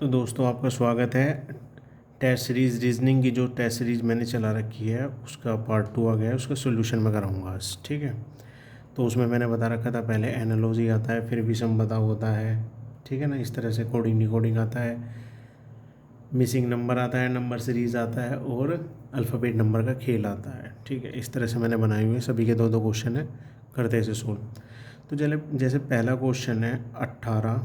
तो दोस्तों आपका स्वागत है। टेस्ट सीरीज़ रीजनिंग की जो टेस्ट सीरीज़ मैंने चला रखी है उसका पार्ट 2 आ गया है। उसका सोल्यूशन मैं कराऊंगा आज, ठीक है। तो उसमें मैंने बता रखा था पहले एनालॉजी आता है, फिर विषम होता है, ठीक है ना। इस तरह से कोडिंग डिकोडिंग आता है, मिसिंग नंबर आता है, नंबर सीरीज़ आता है और अल्फ़ाबेट नंबर का खेल आता है, ठीक है। इस तरह से मैंने बनाए हुए सभी के दो दो क्वेश्चन है, करते इसे सोल्व। तो जैसे पहला क्वेश्चन है 18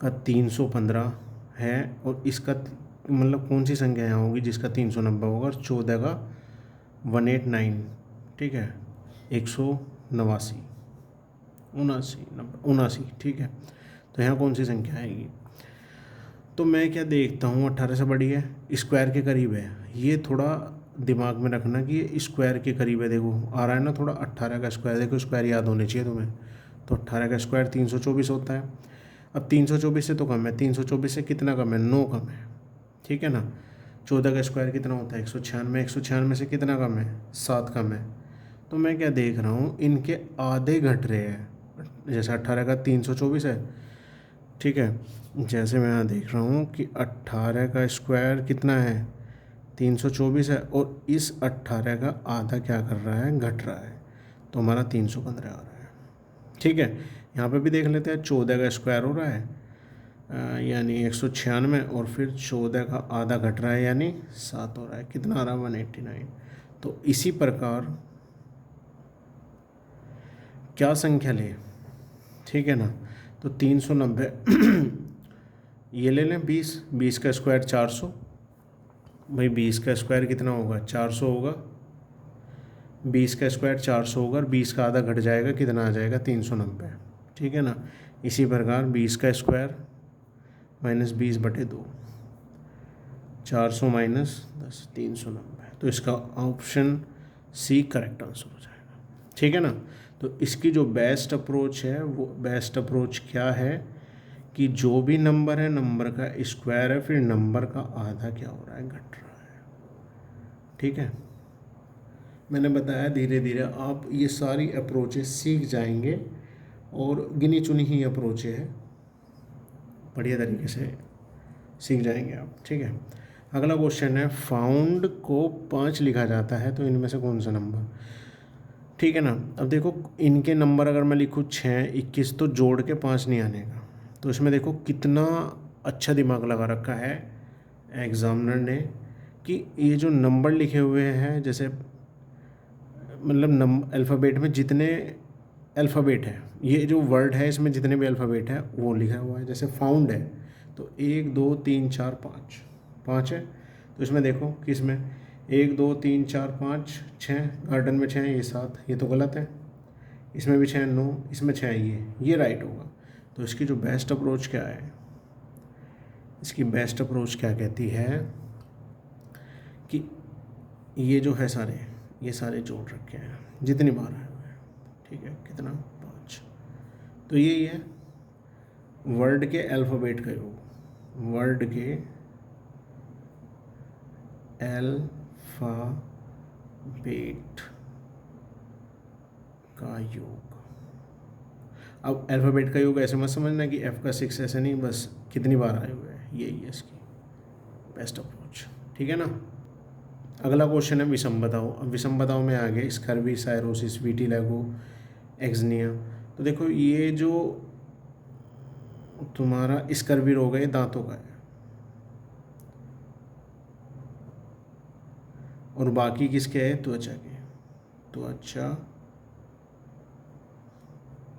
का 315 है और इसका मतलब कौन सी संख्या यहाँ होगी जिसका 390 होगा, और 14 का 189, ठीक है, 189 उनासी, ठीक है। तो यहाँ कौन सी संख्या आएगी? तो मैं क्या देखता हूँ, 18 से बड़ी है, स्क्वायर के करीब है। ये थोड़ा दिमाग में रखना कि ये स्क्वायर के करीब है। देखो आ रहा है ना थोड़ा 18 का स्क्वायर, देखो स्क्वायर याद होने चाहिए तुम्हें। तो 18 का स्क्वायर 324 होता है। अब 324 से तो कम है, 324 से कितना कम है? 9 कम है, ठीक है ना। 14 का स्क्वायर कितना होता है? 196, 196 से कितना कम है? 7 कम है। तो मैं क्या देख रहा हूँ, इनके आधे घट रहे हैं। जैसे 18 का 324 है, ठीक है। जैसे मैं यहाँ देख रहा हूँ कि 18 का स्क्वायर कितना है? 324 है, और इस 18 का आधा क्या कर रहा है? घट रहा है। तो हमारा 315 आ रहा है, ठीक है। यहाँ पे भी देख लेते हैं, 14 का स्क्वायर हो रहा है यानी 196, और फिर 14 का आधा घट रहा है यानी 7 हो रहा है। कितना आ रहा है? 189। तो इसी प्रकार क्या संख्या ले, ठीक है ना। तो 390 ये ले लें, 20 का स्क्वायर 400। भाई 20 का स्क्वायर कितना होगा? 400 होगा। 20 का स्क्वायर 400 होगा और 20 का आधा घट जाएगा, कितना आ जाएगा? 390, ठीक है ना। इसी प्रकार 20 का स्क्वायर -20/2, 400 -10, 390। तो इसका ऑप्शन सी करेक्ट आंसर हो जाएगा, ठीक है ना। तो इसकी जो बेस्ट अप्रोच है, वो बेस्ट अप्रोच क्या है कि जो भी नंबर है, नंबर का स्क्वायर है, फिर नंबर का आधा क्या हो रहा है? घट रहा है, ठीक है। मैंने बताया धीरे धीरे आप ये सारी अप्रोचेस सीख जाएंगे, और गिनी चुनी ही अप्रोचें है, बढ़िया तरीके से सीख जाएंगे आप, ठीक है। अगला क्वेश्चन है, फाउंड को 5 लिखा जाता है तो इनमें से कौन सा नंबर, ठीक है ना। अब देखो इनके नंबर अगर मैं लिखूँ 6, 21, तो जोड़ के 5 नहीं आने का। तो इसमें देखो कितना अच्छा दिमाग लगा रखा है एग्जामिनर ने कि ये जो नंबर लिखे हुए हैं, जैसे मतलब अल्फ़ाबेट में जितने अल्फ़ाबेट है, ये जो वर्ड है इसमें जितने भी अल्फ़ाबेट है वो लिखा हुआ है। जैसे फाउंड है तो 1 2 3 4 5, 5 है। तो इसमें देखो कि इसमें 1 2 3 4 5 6, गार्डन में 6, ये 7, ये तो गलत है। इसमें भी 6, 9, इसमें 6, ये राइट होगा। तो इसकी जो बेस्ट अप्रोच क्या है, इसकी बेस्ट अप्रोच क्या कहती है कि ये जो है ये सारे जोड़ रखे हैं जितनी बार आए हुए हैं, ठीक है। कितना? 5। तो यही है वर्ड के अल्फ़ाबेट का योग, वर्ड के अल्फ़ाबेट का योग। अब अल्फ़ाबेट का योग ऐसे मत समझना कि F का 6, ऐसे नहीं, बस कितनी बार आए हुए हैं, यही है इसकी बेस्ट अप्रोच, ठीक है ना। अगला क्वेश्चन है विषम बताओ। अब विषम बताओ में आ गए स्कर्वी, साइरोसिस, विटिलिगो, एक्सनिया। तो देखो ये जो तुम्हारा स्कर्वी रोग है ये दांतों का है, और बाकी किसके है? त्वचा के, त्वचा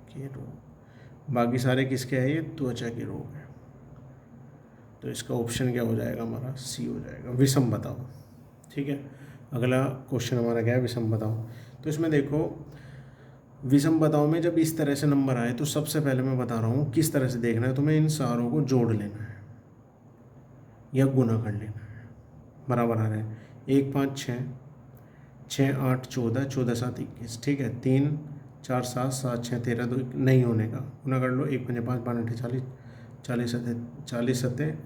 के रोग। बाकी सारे किसके हैं? ये त्वचा के रोग है। तो इसका ऑप्शन क्या हो जाएगा? हमारा सी हो जाएगा, विषम बताओ, ठीक है। अगला क्वेश्चन हमारा क्या है? विषम बताओ। तो इसमें देखो विषम बताओ में जब इस तरह से नंबर आए तो सबसे पहले मैं बता रहा हूँ किस तरह से देखना है। तुम्हें इन सारों को जोड़ लेना है या गुना कर लेना है। बराबर आ रहा है 1 5 6, 6 8 14, 14 7 21, ठीक है। 3 4 7, 7 6 13, 2 नहीं होने का, गुना कर लो। 1 5 5, 5 8 40, 40 7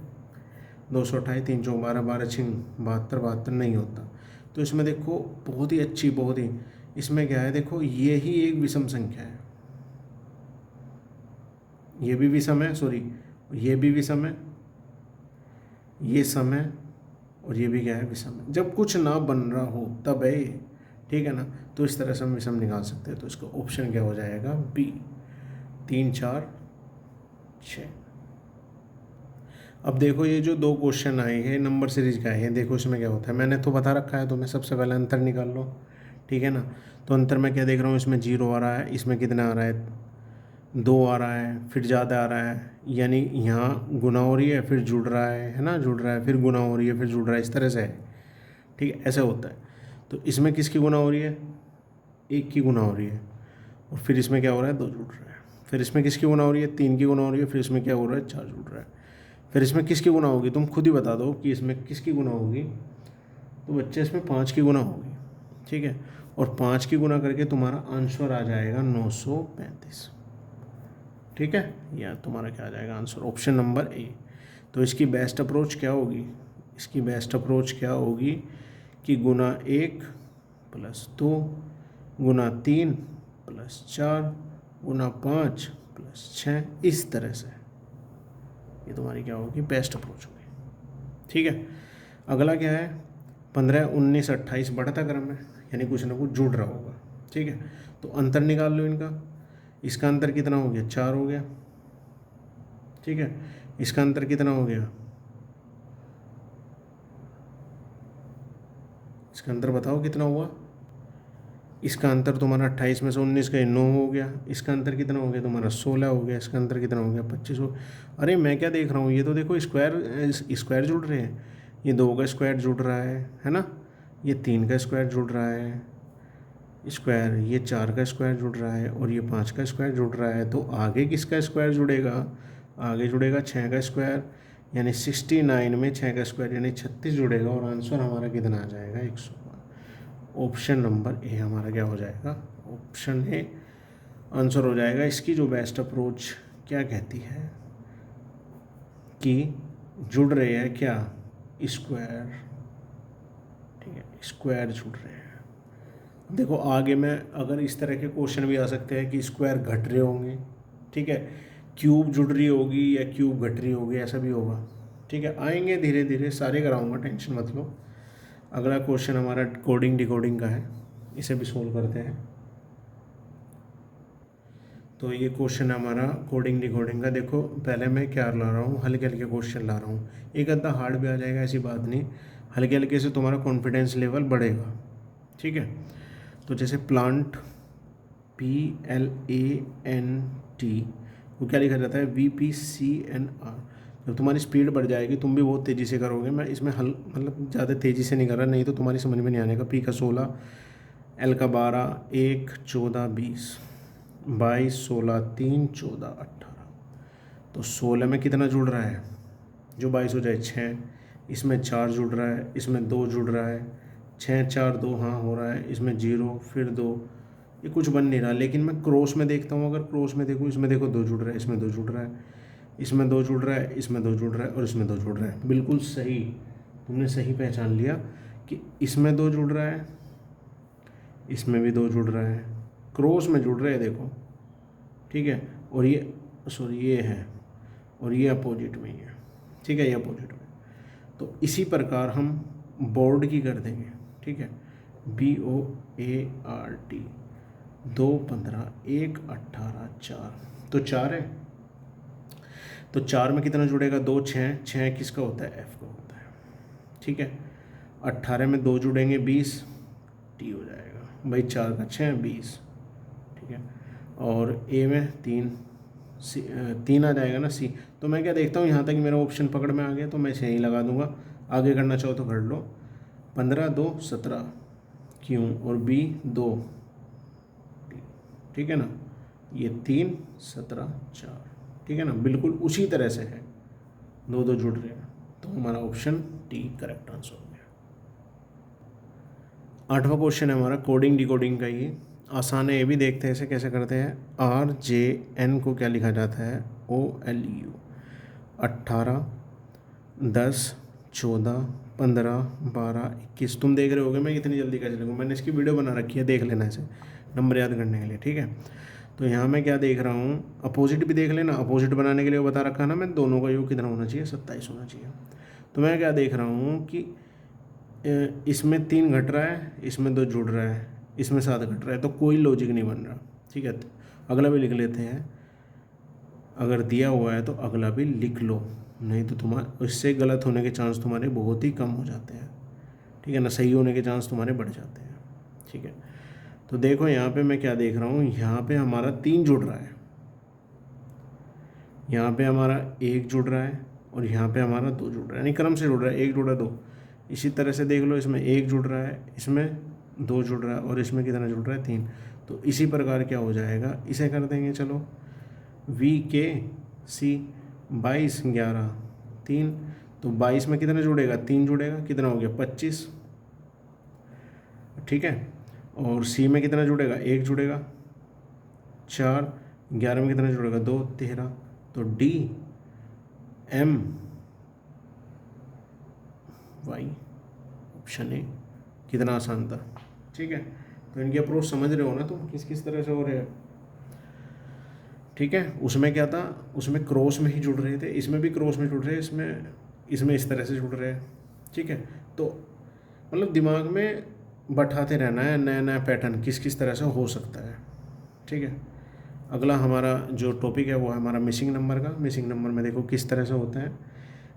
228, 3 4 12, 12 6 72, 72 नहीं होता। तो इसमें देखो बहुत ही अच्छी, बहुत ही, इसमें क्या है देखो, ये ही एक विषम संख्या है, ये भी विषम है, सॉरी ये भी विषम है ये सम है और ये भी क्या है, विषम है। जब कुछ ना बन रहा हो तब है ये, ठीक है ना। तो इस तरह से हम विषम निकाल सकते हैं। तो इसका ऑप्शन क्या हो जाएगा, बी, 3 4 6। अब देखो ये जो 2 क्वेश्चन आए हैं नंबर सीरीज का है, देखो इसमें क्या होता है, मैंने तो बता रखा है, तो मैं सबसे पहले अंतर निकाल लो, ठीक है ना। तो अंतर में क्या देख रहा हूँ, इसमें 0 आ रहा है, इसमें कितना आ रहा है, 2 आ रहा है, फिर ज़्यादा आ रहा है, यानी यहाँ गुना हो रही है फिर जुड़ रहा है ना, जुड़ रहा है फिर गुना हो रही है फिर जुड़ रहा है, इस तरह से है, ठीक है, ऐसा होता है। तो इसमें किसकी गुना हो रही है, 1 की गुना हो रही है, और फिर इसमें क्या हो रहा है, 2 जुड़ रहा है। फिर इसमें किसकी गुना हो रही है, 3 की गुना हो रही है, फिर इसमें क्या हो रहा है, 4 जुड़ रहा है। फिर इसमें किसकी गुना होगी, तुम खुद ही बता दो कि इसमें किसकी गुना होगी। तो बच्चे इसमें 5 की गुना होगी, ठीक है। और 5 की गुना करके तुम्हारा आंसर आ जाएगा 935, ठीक है। या तुम्हारा क्या आ जाएगा आंसर, ऑप्शन नंबर ए। तो इसकी बेस्ट अप्रोच क्या होगी, इसकी बेस्ट अप्रोच क्या होगी कि गुना 1 प्लस 2 गुना 3 प्लस 4 गुना 5 प्लस 6, इस तरह से ये तुम्हारी क्या होगी, बेस्ट अप्रोच होगी, ठीक है। अगला क्या है, 15 19 28 बढ़ता क्रम है, यानी कुछ ना कुछ जुड़ रहा होगा, ठीक है। तो अंतर निकाल लो इनका, इसका अंतर कितना हो गया, 4 हो गया, ठीक है। इसका अंतर कितना हो गया, इसका अंतर बताओ कितना हुआ। इसका अंतर तुम्हारा 28 में से 19 का 9 हो गया, इसका अंतर कितना हो गया तुम्हारा 16 हो गया, इसका अंतर कितना हो गया 25 हो। अरे मैं क्या देख रहा हूँ, ये तो देखो स्क्वायर स्क्वायर जुड़ रहे हैं, ये 2 का स्क्वायर जुड़ रहा है ना, ये 3 का स्क्वायर जुड़ रहा है स्क्वायर, ये 4 का स्क्वायर जुड़ रहा है और ये 5 का स्क्वायर जुड़ रहा है। तो आगे किसका स्क्वायर जुड़ेगा, आगे जुड़ेगा 6 का स्क्वायर, यानी 69 में 6 का स्क्वायर यानी 36 जुड़ेगा, और आंसर हमारा कितना आ जाएगा 100। ऑप्शन नंबर ए हमारा क्या हो जाएगा, ऑप्शन ए आंसर हो जाएगा। इसकी जो बेस्ट अप्रोच क्या कहती है कि जुड़ रहे हैं क्या, स्क्वायर, ठीक है, स्क्वायर जुड़ रहे हैं। देखो आगे में अगर इस तरह के क्वेश्चन भी आ सकते हैं कि स्क्वायर घट रहे होंगे, ठीक है, क्यूब जुड़ रही होगी या क्यूब घट रही होगी, ऐसा भी होगा, ठीक है। आएंगे धीरे धीरे, सारे कराऊंगा, टेंशन मत लो। अगला क्वेश्चन हमारा कोडिंग डिकोडिंग का है, इसे भी सोल्व करते हैं। तो ये क्वेश्चन हमारा कोडिंग डिकोडिंग का। देखो पहले मैं क्या ला रहा हूँ, हल्के हल्के क्वेश्चन ला रहा हूँ, एक आधा हार्ड भी आ जाएगा ऐसी बात नहीं, हल्के हल्के से तुम्हारा कॉन्फिडेंस लेवल बढ़ेगा, ठीक है। तो जैसे प्लांट, PLANT वो क्या लिखा जाता है, VPCNR। जब तुम्हारी स्पीड बढ़ जाएगी तुम भी बहुत तेज़ी से करोगे, मैं इसमें मतलब ज़्यादा तेज़ी से नहीं कर रहा, नहीं तो तुम्हारी समझ में नहीं आने का। P का 16, L का 12, 1 14 20 22 16 3 14 18। तो 16 में कितना जुड़ रहा है, जो 22 हो जाए 6, इसमें 4 जुड़ रहा है, इसमें 2 जुड़ रहा है, 6 4 2 हाँ हो रहा है, इसमें 0 फिर 2, ये कुछ बन नहीं रहा। लेकिन मैं क्रॉस में देखता हूँ, अगर क्रॉस में देखूँ, इसमें देखो 2 जुड़ रहा है, इसमें 2 जुड़ रहा है, इसमें 2 जुड़ रहा है, इसमें 2 जुड़ रहा है और इसमें 2 जुड़ रहा है। बिल्कुल सही, तुमने सही पहचान लिया कि इसमें 2 जुड़ रहा है, इसमें भी 2 जुड़ रहा है, क्रॉस में जुड़ रहे हैं देखो, ठीक है। और ये सॉरी ये है और ये अपोजिट में ही है, ठीक है, ये अपोजिट में। तो इसी प्रकार हम बोर्ड की कर देंगे, ठीक है, BOARD, 2 15 1 18 4, तो 4 है। तो 4 में कितना जुड़ेगा, 2 6, 6 किसका होता है, F का होता है, ठीक है। 18 में 2 जुड़ेंगे 20, T हो जाएगा भाई, 4 का 6 20, ठीक है। और A में 3 आ जाएगा ना, C। तो मैं क्या देखता हूँ, यहाँ तक मेरा ऑप्शन पकड़ में आ गया तो मैं इसे यहीं लगा दूंगा, आगे करना चाहो तो कर लो। 15 2 17 Q और B 2, ठीक है ना, ये 3 17 4, ठीक है ना, बिल्कुल उसी तरह से है, 2 2 जुड़ रहे हैं। तो हमारा ऑप्शन टी करेक्ट आंसर हो गया। 8वां क्वेश्चन है हमारा कोडिंग डिकोडिंग का, ये आसान है, ये भी देखते हैं इसे कैसे करते हैं। RJN को क्या लिखा जाता है, OLU। 18 10 14 15 12 21। तुम देख रहे होगे मैं इतनी जल्दी कैसे लिखूँ, मैंने इसकी वीडियो बना रखी है, देख लेना इसे नंबर याद करने के लिए, ठीक है। तो यहाँ मैं क्या देख रहा हूँ, अपोजिट भी देख लेना, अपोजिट बनाने के लिए वो बता रखा है ना मैं, दोनों का योग कितना होना चाहिए, 27 होना चाहिए। तो मैं क्या देख रहा हूँ कि इसमें 3 घट रहा है, इसमें 2 जुड़ रहा है, इसमें 7 घट रहा है, तो कोई लॉजिक नहीं बन रहा। ठीक है, तो अगला भी लिख लेते हैं। अगर दिया हुआ है तो अगला भी लिख लो, नहीं तो तुम्हारा इससे गलत होने के चांस तुम्हारे बहुत ही कम हो जाते हैं। ठीक है ना, सही होने के चांस तुम्हारे बढ़ जाते हैं। ठीक है, तो देखो यहाँ पे मैं क्या देख रहा हूँ, यहाँ पे हमारा 3 जुड़ रहा है, यहाँ पे हमारा 1 जुड़ रहा है, और यहाँ पे हमारा 2 जुड़ रहा है, यानी क्रम से जुड़ रहा है, 1 जुड़ा 2। इसी तरह से देख लो, इसमें 1 जुड़ रहा है, इसमें 2 जुड़ रहा है, और इसमें कितना जुड़ रहा है, 3। तो इसी प्रकार क्या हो जाएगा, इसे कर देंगे। चलो VKC 22 11 3, तो 22 में कितना जुड़ेगा, 3 जुड़ेगा, कितना हो गया 25। ठीक है, और C में कितना जुड़ेगा, 1 जुड़ेगा, 4, 11 में कितना जुड़ेगा, 2 13। तो DM वाई ऑप्शन ए, कितना आसान था। ठीक है, तो इनकी अप्रोच समझ रहे हो ना तुम, किस किस तरह से हो रहे हैं। ठीक है, उसमें क्या था, उसमें क्रॉस में ही जुड़ रहे थे, इसमें भी क्रॉस में जुड़ रहे हैं, इसमें इस तरह से जुड़ रहे हैं। ठीक है, तो मतलब दिमाग में बैठाते रहना है नया नया पैटर्न किस किस तरह से हो सकता है। ठीक है, अगला हमारा जो टॉपिक है वो है हमारा मिसिंग नंबर का। मिसिंग नंबर में देखो किस तरह से होता है।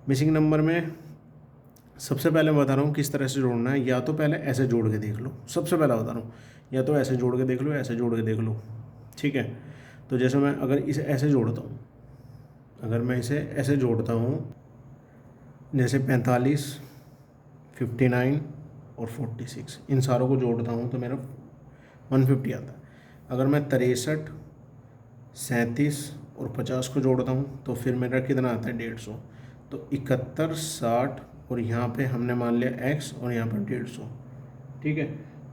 मिसिंग नंबर में सबसे पहले मैं बता रहा हूँ किस तरह से जोड़ना है। या तो पहले ऐसे जोड़ के देख लो, सबसे पहले बता रहा हूँ, या तो ऐसे जोड़ के देख लो, ऐसे जोड़ के देख लो। ठीक है, तो जैसे मैं अगर इसे ऐसे जोड़ता हूँ, अगर मैं इसे ऐसे जोड़ता हूँ, जैसे 45, 59 और 46, इन सारों को जोड़ता हूँ तो मेरा 150 आता है। अगर मैं 63, 37 और 50 को जोड़ता हूँ तो फिर मेरा कितना आता है, 150। तो 71, 60 और यहाँ पे हमने मान लिया x और यहाँ पर 150। ठीक है,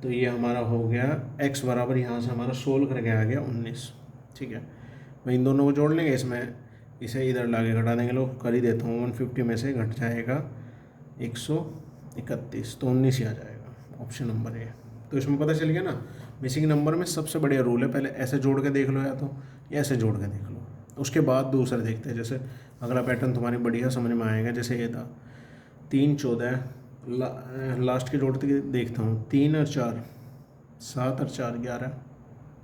तो ये हमारा हो गया x बराबर, यहाँ से हमारा सोल्व करके आ गया 19। ठीक है, मैं इन दोनों को जोड़ लेंगे, इसमें इसे इधर लाके घटा देंगे। लोग कर ही देता हूँ, 150 में से घट जाएगा 131, तो 19 ही आ जाएगा, ऑप्शन नंबर ए। तो इसमें पता चल गया ना, मिसिंग नंबर में सबसे बढ़िया रूल है, पहले ऐसे जोड़ के देख लो या ऐसे जोड़ के देख लो, उसके बाद दूसरा देखते हैं। जैसे अगला पैटर्न तुम्हारी बढ़िया समझ में आएगा। जैसे ये था 3 14, लास्ट के जोड़ते देखता हूँ, 3 और 4 7 और 4 11।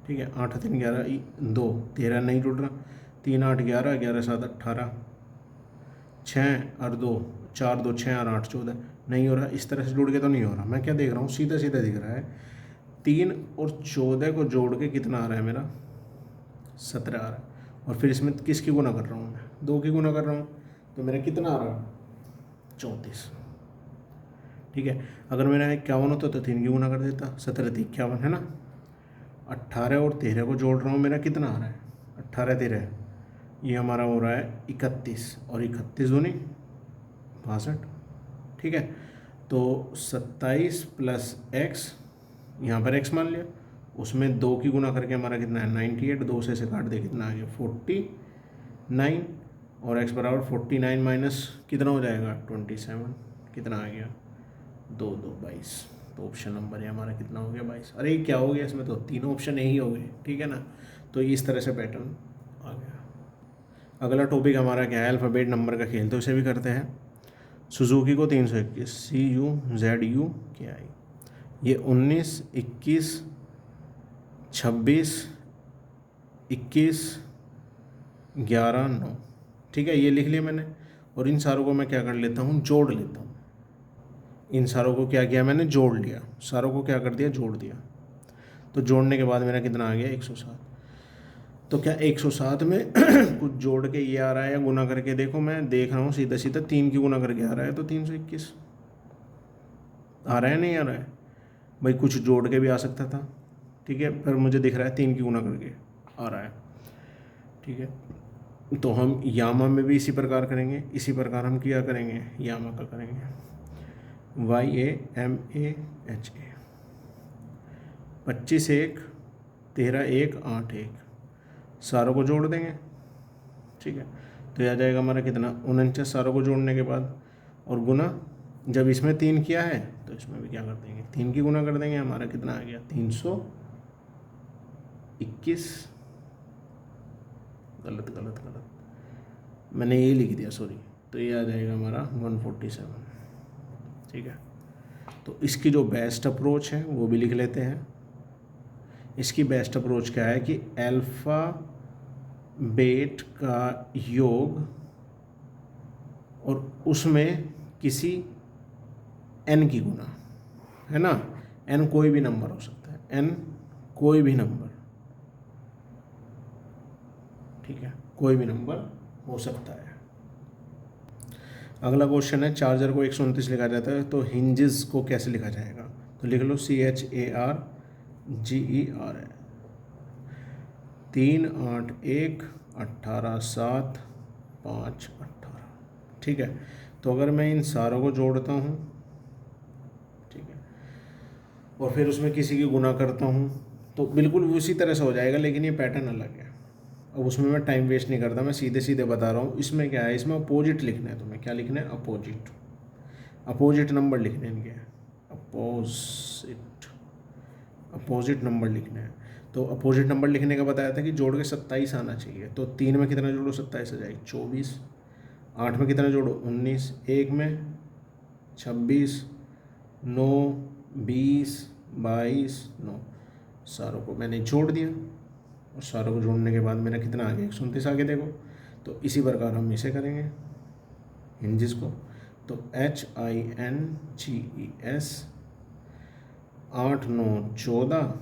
ठीक है, 8 3 11 2 13 नहीं जुड़ रहा, 3 8 11 11 7 18, 6 और 2 4 2 6 और 8 14 नहीं हो रहा। इस तरह से जुड़ के तो नहीं हो रहा। मैं क्या देख रहा हूँ, सीधा सीधा दिख रहा है। 3 और 14 को जोड़ के कितना आ रहा है मेरा, 17 आ रहा है। और फिर इसमें किसकी गुना कर रहा हूँ मैं, 2 की गुना कर रहा हूँ, तो मेरा कितना आ रहा है, 34। ठीक है, अगर मेरा 51 होता तो 3 की गुना कर देता, 17 3 51 है ना। 18 और 13 को जोड़ रहा हूँ, मेरा कितना आ रहा है, 18 13, ये हमारा हो रहा है 31, और 31 दूनी 62। ठीक है, तो 27 प्लस x, यहाँ पर x मान लिया, उसमें 2 की गुना करके हमारा कितना है 98, 2 से काट दे कितना आ गया 49, और x बराबर 49 माइनस कितना हो जाएगा 27, कितना आ गया 2 2 22। तो ऑप्शन नंबर है हमारा कितना हो गया 22। अरे क्या हो गया, इसमें तो तीनों ऑप्शन यही हो गए। ठीक है ना, तो इस तरह से पैटर्न आ गया। अगला टॉपिक हमारा क्या है, अल्फ़ाबेट नंबर का खेल, तो इसे भी करते हैं। सुजुकी को 321, CUZUKI, ये 19 21 26 21 11 9। ठीक है, ये लिख लिया मैंने, और इन सारों को मैं क्या कर लेता हूँ, जोड़ लेता हूँ। इन सारों को क्या किया मैंने, जोड़ लिया, सारों को क्या कर दिया, जोड़ दिया। तो जोड़ने के बाद मेरा कितना आ गया 107। तो क्या 107 में कुछ जोड़ के ये आ रहा है या गुना करके, देखो मैं देख रहा हूँ सीधा सीधा 3 की गुना करके आ रहा है, तो 321 आ रहा है, नहीं आ रहा है भाई, कुछ जोड़ के भी आ सकता था। ठीक है, पर मुझे दिख रहा है 3 की गुना करके आ रहा है। ठीक है, तो हम यामा में भी इसी प्रकार करेंगे, इसी प्रकार हम क्या करेंगे, यामा का करेंगे, YAMAHA। 25 1 13 1 8 1, सारों को जोड़ देंगे। ठीक है, तो यह आ जाएगा हमारा कितना 49, सारों को जोड़ने के बाद, और गुना जब इसमें 3 किया है तो इसमें भी क्या कर देंगे, 3 की गुना कर देंगे, हमारा कितना आ गया 321। गलत मैंने ये लिख दिया, सॉरी, तो ये आ जाएगा हमारा 147। ठीक है, तो इसकी जो बेस्ट अप्रोच है वो भी लिख लेते हैं। इसकी बेस्ट अप्रोच क्या है कि अल्फ़ा बेट का योग और उसमें किसी n की गुना, है ना। n कोई भी नंबर हो सकता है, n कोई भी नंबर, ठीक है, कोई भी नंबर हो सकता है। अगला क्वेश्चन है, चार्जर को 129 लिखा जाता है तो हिंजेस को कैसे लिखा जाएगा। तो लिख लो CHARGER है। 3 8 1 18 7 5 18। ठीक है, तो अगर मैं इन सारों को जोड़ता हूँ, ठीक है, और फिर उसमें किसी की गुना करता हूँ तो बिल्कुल उसी तरह से हो जाएगा, लेकिन ये पैटर्न अलग है। अब उसमें मैं टाइम वेस्ट नहीं करता, मैं सीधे सीधे बता रहा हूँ। इसमें क्या है, इसमें अपोजिट लिखना है तुम्हें। क्या लिखना है? अपोजिट नंबर लिखने हैं इनके, अपोजिट नंबर लिखने हैं। तो अपोजिट नंबर लिखने का बताया था कि जोड़ के 27 आना चाहिए। तो 3 में कितना जोड़ो? 27 आ जाएगी 24। 8 में कितना जोड़ो? 19। 1 में 26, 9 20 22 9। सारों को मैंने जोड़ दिया और सारों को जोड़ने के बाद मेरा कितना आ गया? 129 आगे देखो। तो इसी प्रकार हम इसे करेंगे हिंजेस को। तो HINGES 8 9 14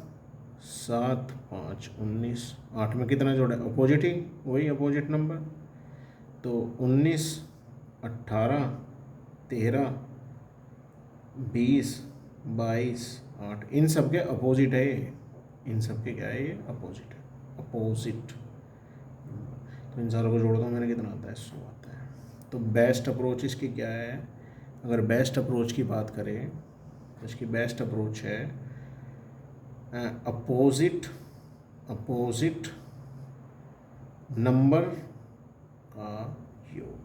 7 5 19। 8 में कितना जोड़ा? अपोजिट ही, वही अपोजिट नंबर। तो 19 18 13 20 22 8, इन सब के अपोजिट है ये। इन सब के क्या है? ये अपोजिट है, अपोजिट। तो इन सारों को जोड़ता हूँ, मैंने कितना आता है? 100 आता है। तो बेस्ट अप्रोच इसकी क्या है? अगर बेस्ट अप्रोच की बात करें तो इसकी बेस्ट अप्रोच है अपोजिट नंबर का योग।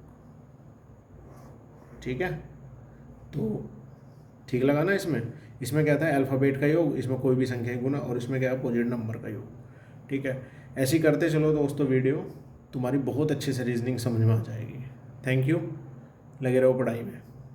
ठीक है, तो ठीक लगा ना। इसमें क्या था? अल्फ़ाबेट का योग, इसमें कोई भी संख्या का गुना, और इसमें क्या है? अपोजिट नंबर का योग। ठीक है, ऐसे ही करते चलो दोस्तों, वीडियो तुम्हारी बहुत अच्छे से रीजनिंग समझ में आ जाएगी। थैंक यू, लगे रहो पढ़ाई में।